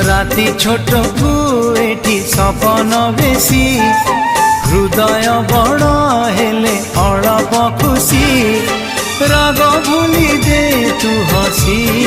राति छोट को एठी सपन बेसी हृदय बड़ हेले अळप खुशी राग भूली दे तू हसी